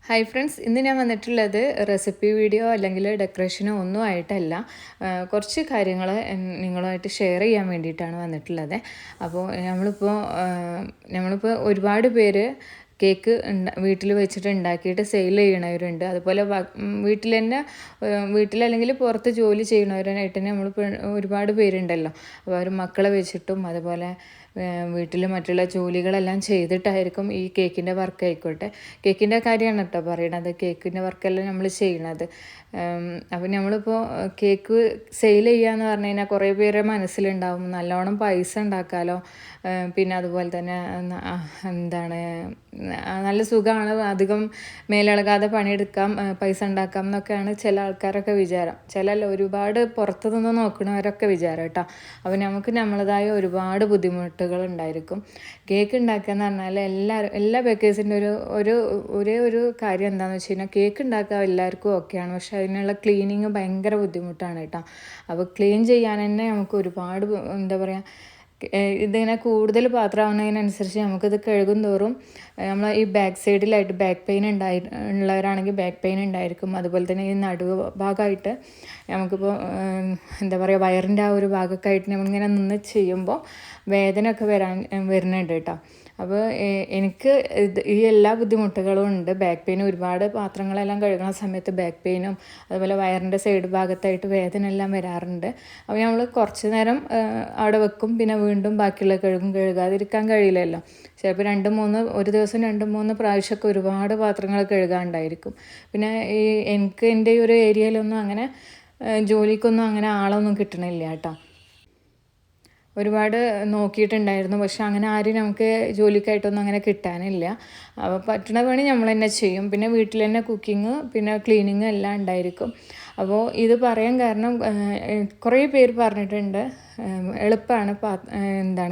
Hi friends, ഇന്ന് ഞാൻ വന്നിട്ടുള്ളത് റെസിപ്പി വീഡിയോ അല്ലെങ്കിൽ ഡെക്കറേഷനോ ഒന്നും ആയിട്ടല്ല. കുറച്ച് കാര്യങ്ങൾ നിങ്ങളുമായിട്ട് ഷെയർ ചെയ്യാൻ വേണ്ടിയിട്ടാണ് വന്നിട്ടുള്ളത്. അപ്പോൾ നമ്മളിപ്പോൾ ഒരുപാട് പേര് കേക്ക് വീട്ടിൽ വെച്ചിട്ട് ഉണ്ടാക്കിയിട്ട് സെയിൽ ചെയ്യണവരുണ്ട്. അതുപോലെ വീട്ടിൽ തന്നെ വീട്ടിലല്ലെങ്കിൽ പുറത്ത് ജോലി ചെയ്യണവരായിട്ട് തന്നെ നമ്മളിപ്പോൾ ഒരുപാട് പേരുണ്ടല്ലോ. അപ്പോൾ അവർ മക്കളെ വെച്ചിട്ടും അതുപോലെ വീട്ടിൽ മറ്റുള്ള ജോലികളെല്ലാം ചെയ്തിട്ടായിരിക്കും ഈ കേക്കിൻ്റെ വർക്ക് ആയിക്കോട്ടെ. കേക്കിൻ്റെ കാര്യമാണ് കേട്ടോ പറയണത്. കേക്കിൻ്റെ വർക്കെല്ലാം നമ്മൾ ചെയ്യണത്. അപ്പോൾ നമ്മളിപ്പോൾ കേക്ക് സെയിൽ ചെയ്യാന്ന് പറഞ്ഞു കഴിഞ്ഞാൽ കുറേ പേരെ മനസ്സിലുണ്ടാവും നല്ലോണം പൈസ ഉണ്ടാക്കാമല്ലോ, പിന്നെ അതുപോലെ തന്നെ എന്താണ് നല്ല സുഖമാണ്, അധികം മേലിളകാതെ പണിയെടുക്കാം, പൈസ ഉണ്ടാക്കാം എന്നൊക്കെയാണ് ചില ആൾക്കാരൊക്കെ വിചാരം. ഒരുപാട് പുറത്തു നിന്ന് നോക്കണവരൊക്കെ വിചാരം കേട്ടോ. അപ്പോൾ നമുക്ക് നമ്മളതായ ഒരുപാട് ബുദ്ധിമുട്ടുകൾ ഉണ്ടായിരിക്കും. കേക്ക് ഉണ്ടാക്കുക എന്ന് പറഞ്ഞാൽ എല്ലാ ബേക്കേഴ്സിൻ്റെ ഒരേ ഒരു കാര്യം എന്താണെന്ന് വെച്ച് കഴിഞ്ഞാൽ കേക്ക് ഉണ്ടാക്കുക എല്ലാവർക്കും ഓക്കെയാണ്, പക്ഷെ അതിനുള്ള ക്ലീനിങ് ഭയങ്കര ബുദ്ധിമുട്ടാണ് കേട്ടോ. അപ്പോൾ ക്ലീൻ ചെയ്യാൻ തന്നെ നമുക്ക് ഒരുപാട് എന്താ പറയുക, ഇതിങ്ങനെ കൂടുതൽ പാത്രമാകുന്നതിനനുസരിച്ച് നമുക്കിത് കഴുകും തോറും നമ്മൾ ഈ ബാക്ക് സൈഡിലായിട്ട് ബാക്ക് പെയിൻ ഉള്ളവരാണെങ്കിൽ ബാക്ക് പെയിൻ ഉണ്ടായിരിക്കും. അതുപോലെ തന്നെ ഈ നടുവ് ഭാഗമായിട്ട് നമുക്കിപ്പോൾ എന്താ പറയുക, വയറിൻ്റെ ആ ഒരു ഭാഗമൊക്കെ ആയിട്ട് നമ്മളിങ്ങനെ നിന്ന് ചെയ്യുമ്പോൾ വേദനയൊക്കെ വരുന്നുണ്ട് കേട്ടോ. അപ്പോൾ എനിക്ക് ഈ എല്ലാ ബുദ്ധിമുട്ടുകളും ഉണ്ട്. ബാക്ക് പെയിനും, ഒരുപാട് പാത്രങ്ങളെല്ലാം കഴുകുന്ന സമയത്ത് ബാക്ക് പെയിനും അതുപോലെ വയറിൻ്റെ സൈഡ് ഭാഗത്തായിട്ട് വേദന എല്ലാം വരാറുണ്ട്. അപ്പോൾ നമ്മൾ കുറച്ച് നേരം അവിടെ വെക്കും, പിന്നെ വീണ്ടും ബാക്കിയുള്ള കഴുകാതിരിക്കാൻ കഴിയില്ലല്ലോ. ചിലപ്പോൾ ഒരു ദിവസം 2-3 പ്രാവശ്യമൊക്കെ ഒരുപാട് പാത്രങ്ങൾ കഴുകാനുണ്ടായിരിക്കും. പിന്നെ എനിക്ക് എൻ്റെ ഈ ഒരു ഏരിയയിലൊന്നും അങ്ങനെ ജോലിക്കൊന്നും അങ്ങനെ ആളൊന്നും കിട്ടണില്ല കേട്ടോ. ഒരുപാട് നോക്കിയിട്ടുണ്ടായിരുന്നു, പക്ഷെ അങ്ങനെ ആരും നമുക്ക് ജോലിക്കായിട്ടൊന്നും അങ്ങനെ കിട്ടാനില്ല. അപ്പോൾ പറ്റണ പണി നമ്മൾ തന്നെ ചെയ്യും. പിന്നെ വീട്ടിൽ തന്നെ കുക്കിങ്, പിന്നെ ക്ലീനിങ് എല്ലാം ഉണ്ടായിരിക്കും. അപ്പോൾ ഇത് പറയാൻ കാരണം കുറേ പേര് പറഞ്ഞിട്ടുണ്ട് എളുപ്പമാണ്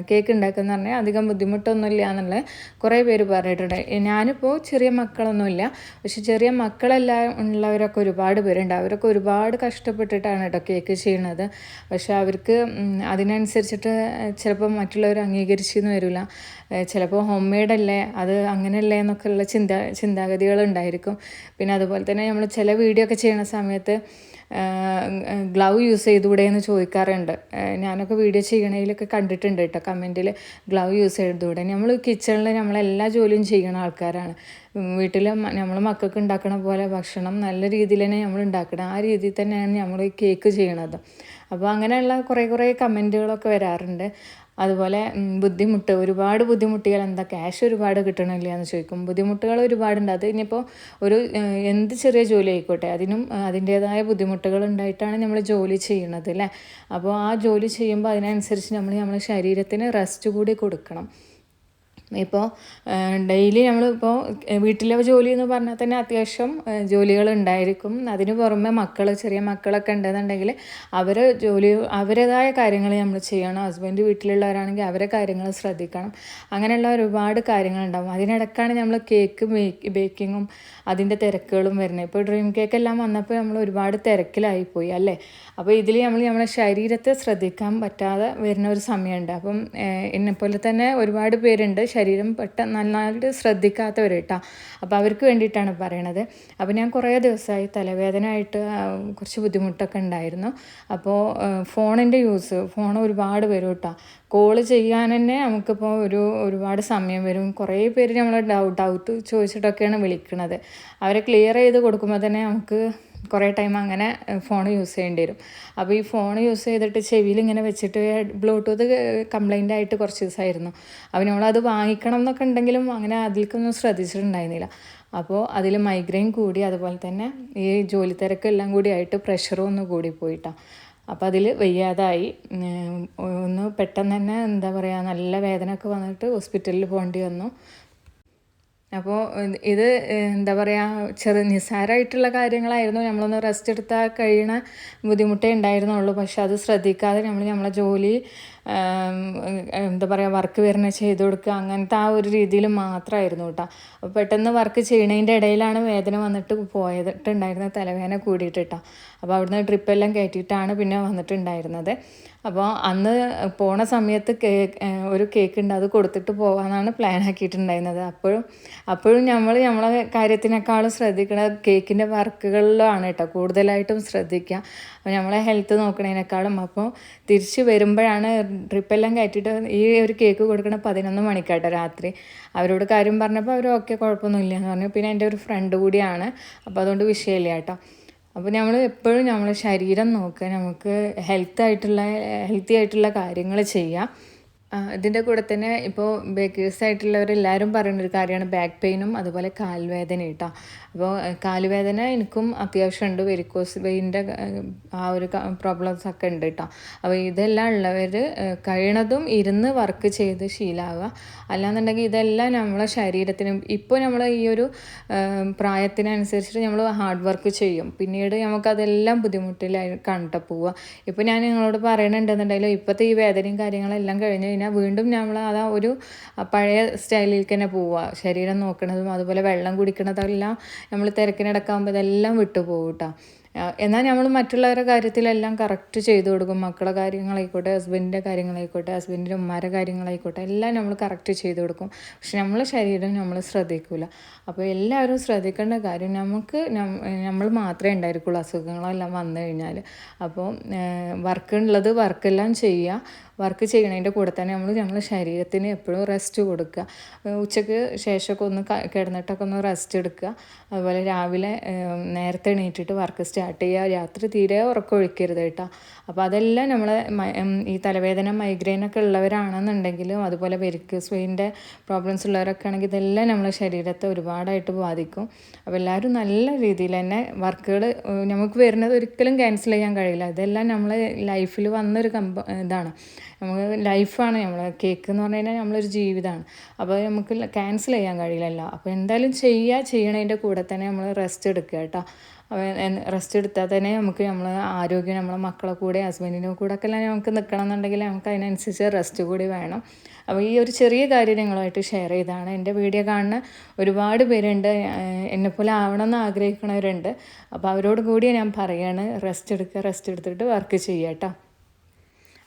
കേക്ക് ഉണ്ടാക്കുക എന്ന് പറഞ്ഞാൽ അധികം ബുദ്ധിമുട്ടൊന്നുമില്ല എന്നുള്ളത് കുറേ പേര് പറഞ്ഞിട്ടുണ്ട്. ഞാനിപ്പോൾ ചെറിയ മക്കളൊന്നുമില്ല, പക്ഷെ ചെറിയ മക്കളെല്ലാം ഉള്ളവരൊക്കെ ഒരുപാട് പേരുണ്ട്. അവരൊക്കെ ഒരുപാട് കഷ്ടപ്പെട്ടിട്ടാണ് കേട്ടോ കേക്ക് ചെയ്യണത്. പക്ഷെ അവർക്ക് അതിനനുസരിച്ചിട്ട് ചിലപ്പോൾ മറ്റുള്ളവർ അംഗീകരിച്ചെന്ന് വരില്ല. ചിലപ്പോൾ ഹോം മെയ്ഡല്ലേ, അത് അങ്ങനെയല്ലേ എന്നൊക്കെയുള്ള ചിന്താഗതികളുണ്ടായിരിക്കും. പിന്നെ അതുപോലെ തന്നെ നമ്മൾ ചില വീഡിയോ ഒക്കെ ചെയ്യണ സമയത്ത് ഗ്ലൗ യൂസ് ചെയ്തുകൂടെ എന്ന് ചോദിക്കാറുണ്ട്. ഞാനൊക്കെ വീഡിയോ ചെയ്യണതിലൊക്കെ കണ്ടിട്ടുണ്ട് കേട്ടോ കമൻറ്റിൽ, ഗ്ലൗ യൂസ് ചെയ്തുകൂടെ. നമ്മൾ കിച്ചണിൽ നമ്മളെല്ലാ ജോലിയും ചെയ്യണ ആൾക്കാരാണ്. വീട്ടിൽ നമ്മൾ മക്കൾക്ക് ഉണ്ടാക്കണ പോലെ ഭക്ഷണം നല്ല രീതിയിൽ തന്നെ നമ്മൾ ഉണ്ടാക്കണം. ആ രീതിയിൽ തന്നെയാണ് നമ്മൾ കേക്ക് ചെയ്യണത്. അപ്പോൾ അങ്ങനെയുള്ള കുറേ കമൻറ്റുകളൊക്കെ വരാറുണ്ട്. അതുപോലെ ഒരുപാട് ബുദ്ധിമുട്ടിയാൽ എന്താ ക്യാഷ് ഒരുപാട് കിട്ടണില്ല എന്ന് ചോദിക്കും. ബുദ്ധിമുട്ടുകൾ ഒരുപാടുണ്ട്. അത് ഇനിയിപ്പോൾ എന്ത് ചെറിയ ജോലി ആയിക്കോട്ടെ, അതിനും അതിൻ്റേതായ ബുദ്ധിമുട്ടുകൾ ഉണ്ടായിട്ടാണ് നമ്മൾ ജോലി ചെയ്യണത് അല്ലേ. അപ്പോൾ ആ ജോലി ചെയ്യുമ്പോൾ അതിനനുസരിച്ച് നമ്മുടെ ശരീരത്തിന് റെസ്റ്റ് കൂടി കൊടുക്കണം. ഇപ്പോൾ ഡെയിലി നമ്മളിപ്പോൾ വീട്ടിലെ ജോലി എന്ന് പറഞ്ഞാൽ തന്നെ അത്യാവശ്യം ജോലികളുണ്ടായിരിക്കും. അതിന് പുറമെ ചെറിയ മക്കളൊക്കെ ഉണ്ടെന്നുണ്ടെങ്കിൽ അവരുടേതായ കാര്യങ്ങൾ നമ്മൾ ചെയ്യണം. ഹസ്ബൻഡ് വീട്ടിലുള്ളവരാണെങ്കിൽ അവരെ കാര്യങ്ങൾ ശ്രദ്ധിക്കണം. അങ്ങനെയുള്ള ഒരുപാട് കാര്യങ്ങളുണ്ടാവും. അതിനിടക്കാണ് നമ്മൾ കേക്ക് ബേക്കിങ്ങും അതിൻ്റെ തിരക്കുകളും വരുന്നത്. ഇപ്പോൾ ഡ്രീം കേക്ക് എല്ലാം വന്നപ്പോൾ നമ്മൾ ഒരുപാട് തിരക്കിലായിപ്പോയി അല്ലേ. അപ്പോൾ ഇതിൽ നമ്മുടെ ശരീരത്തെ ശ്രദ്ധിക്കാൻ പറ്റാതെ വരുന്ന ഒരു സമയമുണ്ട്. അപ്പം എന്നെപ്പോലെ തന്നെ ഒരുപാട് പേരുണ്ട് ശരീരം നന്നായിട്ട് ശ്രദ്ധിക്കാത്തവർ കേട്ടോ. അപ്പോൾ അവർക്ക് വേണ്ടിയിട്ടാണ് പറയണത്. അപ്പോൾ ഞാൻ കുറേ ദിവസമായി തലവേദന ആയിട്ട് കുറച്ച് ബുദ്ധിമുട്ടൊക്കെ ഉണ്ടായിരുന്നു. അപ്പോൾ ഫോൺ ഒരുപാട് വരും കേട്ടോ. കോള് ചെയ്യാൻ തന്നെ നമുക്കിപ്പോൾ ഒരുപാട് സമയം വരും. കുറേ പേര് നമ്മളെ ഡൗട്ട് ചോദിച്ചിട്ടൊക്കെയാണ് വിളിക്കുന്നത്. അവരെ ക്ലിയർ ചെയ്ത് കൊടുക്കുമ്പോൾ തന്നെ നമുക്ക് കുറേ ടൈം അങ്ങനെ ഫോൺ യൂസ് ചെയ്യേണ്ടി വരും. അപ്പോൾ ഈ ഫോൺ യൂസ് ചെയ്തിട്ട് ചെവിയിൽ ഇങ്ങനെ വെച്ചിട്ട് ബ്ലൂടൂത്ത് കംപ്ലൈൻ്റ് ആയിട്ട് കുറച്ച് ദിവസമായിരുന്നു. അപ്പോൾ നമ്മളത് വാങ്ങിക്കണം എന്നൊക്കെ ഉണ്ടെങ്കിലും അങ്ങനെ അതിലേക്കൊന്നും ശ്രദ്ധിച്ചിട്ടുണ്ടായിരുന്നില്ല. അപ്പോൾ അതിൽ മൈഗ്രെയിൻ കൂടി, അതുപോലെ തന്നെ ഈ ജോലി തിരക്കെല്ലാം കൂടി ആയിട്ട് പ്രഷറും ഒന്ന് കൂടിപ്പോയിട്ടാണ്. അപ്പോൾ അതിൽ വയ്യാതായി. പെട്ടെന്ന് തന്നെ എന്താ പറയുക, നല്ല വേദനയൊക്കെ വന്നിട്ട് ഹോസ്പിറ്റലിൽ പോകേണ്ടി വന്നു. അപ്പോൾ ഇത് എന്താ പറയുക, നിസ്സാരമായിട്ടുള്ള കാര്യങ്ങളായിരുന്നു. നമ്മളൊന്ന് റെസ്റ്റ് എടുത്താൽ കഴിയണ ബുദ്ധിമുട്ടേ ഉണ്ടായിരുന്നുള്ളൂ. പക്ഷെ അത് ശ്രദ്ധിക്കാതെ നമ്മളെ ജോലി എന്താ പറയുക വർക്ക് വരുന്ന ചെയ്ത് കൊടുക്കുക അങ്ങനത്തെ ആ ഒരു രീതിയിൽ മാത്രമായിരുന്നു കേട്ടോ. അപ്പോൾ പെട്ടെന്ന് വർക്ക് ചെയ്യണതിൻ്റെ ഇടയിലാണ് വേദന വന്നിട്ട് പോയിട്ടുണ്ടായിരുന്ന തലവേദന കൂടിയിട്ട് കേട്ടോ. അപ്പോൾ അവിടുന്ന് ട്രിപ്പെല്ലാം കയറ്റിയിട്ടാണ് പിന്നെ വന്നിട്ടുണ്ടായിരുന്നത്. അപ്പോൾ അന്ന് പോണ സമയത്ത് ഒരു കേക്ക് ഉണ്ട്, അത് കൊടുത്തിട്ട് പോകാമെന്നാണ് പ്ലാൻ ആക്കിയിട്ടുണ്ടായിരുന്നത്. അപ്പോഴും നമ്മളെ കാര്യത്തിനേക്കാളും ശ്രദ്ധിക്കുന്നത് കേക്കിൻ്റെ വർക്കുകളിലാണ് കേട്ടോ കൂടുതലായിട്ടും ശ്രദ്ധിക്കുക. അപ്പോൾ നമ്മളെ ഹെൽത്ത് നോക്കണതിനേക്കാളും. അപ്പോൾ തിരിച്ച് വരുമ്പോഴാണ് ട്രിപ്പെല്ലാം കയറ്റിയിട്ട് ഈ ഒരു കേക്ക് കൊടുക്കണ 11 മണിക്കാട്ടോ രാത്രി. അവരോട് കാര്യം പറഞ്ഞപ്പോൾ അവർ ഓക്കെ കുഴപ്പമൊന്നുമില്ല എന്ന് പറഞ്ഞു. പിന്നെ എൻ്റെ ഒരു ഫ്രണ്ട് കൂടിയാണ്, അപ്പോൾ അതുകൊണ്ട് വിഷയമില്ല കേട്ടോ. അപ്പോൾ നമ്മൾ എപ്പോഴും നമ്മളെ ശരീരം നോക്കുക, നമുക്ക് ഹെൽത്തി ആയിട്ടുള്ള കാര്യങ്ങൾ ചെയ്യുക. ഇതിൻ്റെ കൂടെ തന്നെ ഇപ്പോൾ ബേക്കേഴ്സ് ആയിട്ടുള്ളവരെല്ലാവരും പറയുന്നൊരു കാര്യമാണ് ബാക്ക് പെയിനും അതുപോലെ കാൽവേദന കേട്ടോ. അപ്പോൾ കാലുവേദന എനിക്കും അത്യാവശ്യമുണ്ട്, വെരിക്കോസ് വെയിൻ്റെ ആ ഒരു പ്രോബ്ലംസ് ഒക്കെ ഉണ്ട് കേട്ടോ. അപ്പോൾ ഇതെല്ലാം ഉള്ളവർ കഴിയണതും ഇരുന്ന് വർക്ക് ചെയ്ത് ശീലമാവുക. അല്ലാന്നുണ്ടെങ്കിൽ ഇതെല്ലാം നമ്മളെ ശരീരത്തിനും ഇപ്പോൾ നമ്മൾ ഈ ഒരു പ്രായത്തിനനുസരിച്ചിട്ട് നമ്മൾ ഹാർഡ് വർക്ക് ചെയ്യും, പിന്നീട് നമുക്കതെല്ലാം ബുദ്ധിമുട്ടിലായി കണ്ടിട്ട് പോവുക. ഇപ്പോൾ ഞാൻ നിങ്ങളോട് പറയണുണ്ടെന്നുണ്ടെങ്കിലും ഇപ്പോഴത്തെ ഈ വേദനയും കാര്യങ്ങളെല്ലാം കഴിഞ്ഞ് കഴിഞ്ഞാൽ വീണ്ടും നമ്മൾ അതാ ഒരു പഴയ സ്റ്റൈലിലേക്ക് തന്നെ പോവുക. ശരീരം നോക്കണതും അതുപോലെ വെള്ളം കുടിക്കണതെല്ലാം നമ്മൾ തിരക്കിനിടക്കാകുമ്പോൾ ഇതെല്ലാം വിട്ടുപോകും കേട്ടോ. എന്നാൽ നമ്മൾ മറ്റുള്ളവരുടെ കാര്യത്തിലെല്ലാം കറക്റ്റ് ചെയ്തു കൊടുക്കും. മക്കളുടെ കാര്യങ്ങളായിക്കോട്ടെ, ഹസ്ബൻഡിൻ്റെ കാര്യങ്ങളായിക്കോട്ടെ, ഹസ്ബൻഡിൻ്റെ ഉമ്മാരുടെ കാര്യങ്ങളായിക്കോട്ടെ, എല്ലാം നമ്മൾ കറക്റ്റ് ചെയ്തു കൊടുക്കും. പക്ഷെ നമ്മളെ ശരീരം നമ്മൾ ശ്രദ്ധിക്കില്ല. അപ്പോൾ എല്ലാവരും ശ്രദ്ധിക്കേണ്ട കാര്യം നമ്മൾ മാത്രമേ ഉണ്ടായിരിക്കുള്ളൂ അസുഖങ്ങളെല്ലാം വന്നു കഴിഞ്ഞാൽ. അപ്പോൾ വർക്കുള്ളത് വർക്കെല്ലാം ചെയ്യുക. വർക്ക് ചെയ്യണതിൻ്റെ കൂടെ തന്നെ നമ്മളെ ശരീരത്തിന് എപ്പോഴും റെസ്റ്റ് കൊടുക്കുക. ഉച്ചയ്ക്ക് ശേഷമൊക്കെ ഒന്ന് കിടന്നിട്ടൊക്കെ ഒന്ന് റെസ്റ്റ് എടുക്കുക. അതുപോലെ രാവിലെ നേരത്തെ എണീറ്റിട്ട് വർക്ക് സ്റ്റാർട്ട് ചെയ്യുക. രാത്രി തീരെ ഉറക്കമൊഴിക്കരുത് കേട്ടോ. അപ്പോൾ അതെല്ലാം നമ്മളെ ഈ തലവേദന മൈഗ്രെയിനൊക്കെ ഉള്ളവരാണെന്നുണ്ടെങ്കിലും അതുപോലെ വെരിക്കോസ് വെയിൻ്റെ പ്രോബ്ലംസ് ഉള്ളവരൊക്കെ ആണെങ്കിൽ ഇതെല്ലാം നമ്മളെ ശരീരത്തെ ഒരുപാടായിട്ട് ബാധിക്കും. അപ്പോൾ എല്ലാവരും നല്ല രീതിയിൽ തന്നെ വർക്കുകൾ നമുക്ക് വരുന്നത് ഒരിക്കലും ക്യാൻസൽ ചെയ്യാൻ കഴിയില്ല. ഇതെല്ലാം നമ്മളെ ലൈഫിൽ വന്നൊരു ഇതാണ്, നമുക്ക് ലൈഫാണ്. കേക്ക് എന്ന് പറഞ്ഞു കഴിഞ്ഞാൽ നമ്മളൊരു ജീവിതമാണ്. അപ്പോൾ നമുക്ക് ക്യാൻസൽ ചെയ്യാൻ കഴിയില്ലല്ലോ. അപ്പോൾ എന്തായാലും ചെയ്യണതിൻ്റെ കൂടെ തന്നെ നമ്മൾ റെസ്റ്റ് എടുക്കുക കേട്ടോ. റെസ്റ്റ് എടുത്താൽ തന്നെ നമുക്ക് ആരോഗ്യം നമ്മളെ മക്കളെ കൂടെ ഹസ്ബൻഡിൻ്റെ കൂടെ ഒക്കെ എല്ലാം നമുക്ക് നിൽക്കണം എന്നുണ്ടെങ്കിൽ നമുക്ക് അതിനനുസരിച്ച് റെസ്റ്റ് കൂടി വേണം. അപ്പോൾ ഈ ഒരു ചെറിയ കാര്യം നിങ്ങളുമായിട്ട് ഷെയർ ചെയ്താണ്. എൻ്റെ വീഡിയോ കാണുന്ന ഒരുപാട് പേരുണ്ട്, എന്നെപ്പോലെ ആവണമെന്ന് ആഗ്രഹിക്കുന്നവരുണ്ട്. അപ്പോൾ അവരോട് കൂടി ഞാൻ പറയുകയാണ്, റെസ്റ്റ് എടുത്തിട്ട് വർക്ക് ചെയ്യുക കേട്ടോ.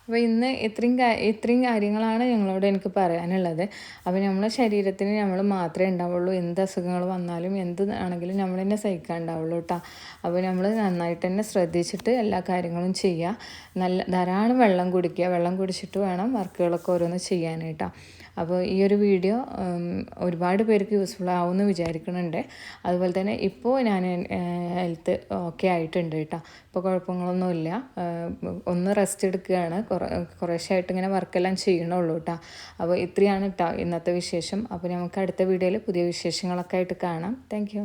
അപ്പോൾ ഇന്ന് ഇത്രയും കാര്യങ്ങളാണ് എനിക്ക് പറയാനുള്ളത്. അപ്പോൾ നമ്മളെ ശരീരത്തിന് നമ്മൾ മാത്രമേ ഉണ്ടാവുള്ളൂ. എന്ത് അസുഖങ്ങൾ വന്നാലും എന്ത് ആണെങ്കിലും നമ്മൾ തന്നെ സഹിക്കാൻ ഉണ്ടാവുള്ളൂ കേട്ടോ. അപ്പോൾ നമ്മൾ നന്നായിട്ട് തന്നെ ശ്രദ്ധിച്ചിട്ട് എല്ലാ കാര്യങ്ങളും ചെയ്യുക. ധാരാളം വെള്ളം കുടിക്കുക. വെള്ളം കുടിച്ചിട്ട് വേണം വർക്കുകളൊക്കെ ഓരോന്ന് ചെയ്യാനായിട്ടോ. അപ്പോൾ ഈ ഒരു വീഡിയോ ഒരുപാട് പേർക്ക് യൂസ്ഫുൾ ആവുമെന്ന് വിചാരിക്കുന്നുണ്ട്. അതുപോലെ തന്നെ ഇപ്പോൾ ഞാൻ ഹെൽത്ത് ഓക്കെ ആയിട്ടുണ്ട് കേട്ടോ. ഇപ്പോൾ കുഴപ്പങ്ങളൊന്നുമില്ല. ഒന്ന് റെസ്റ്റ് എടുക്കുകയാണ്. കുറേശ്ശായിട്ട് ഇങ്ങനെ വർക്കെല്ലാം ചെയ്യണുള്ളൂ കേട്ടോ. അപ്പോൾ ഇത്രയാണ് കേട്ടോ ഇന്നത്തെ വിശേഷം. അപ്പോൾ നമുക്ക് അടുത്ത വീഡിയോയിൽ പുതിയ വിശേഷങ്ങളൊക്കെ ആയിട്ട് കാണാം. താങ്ക്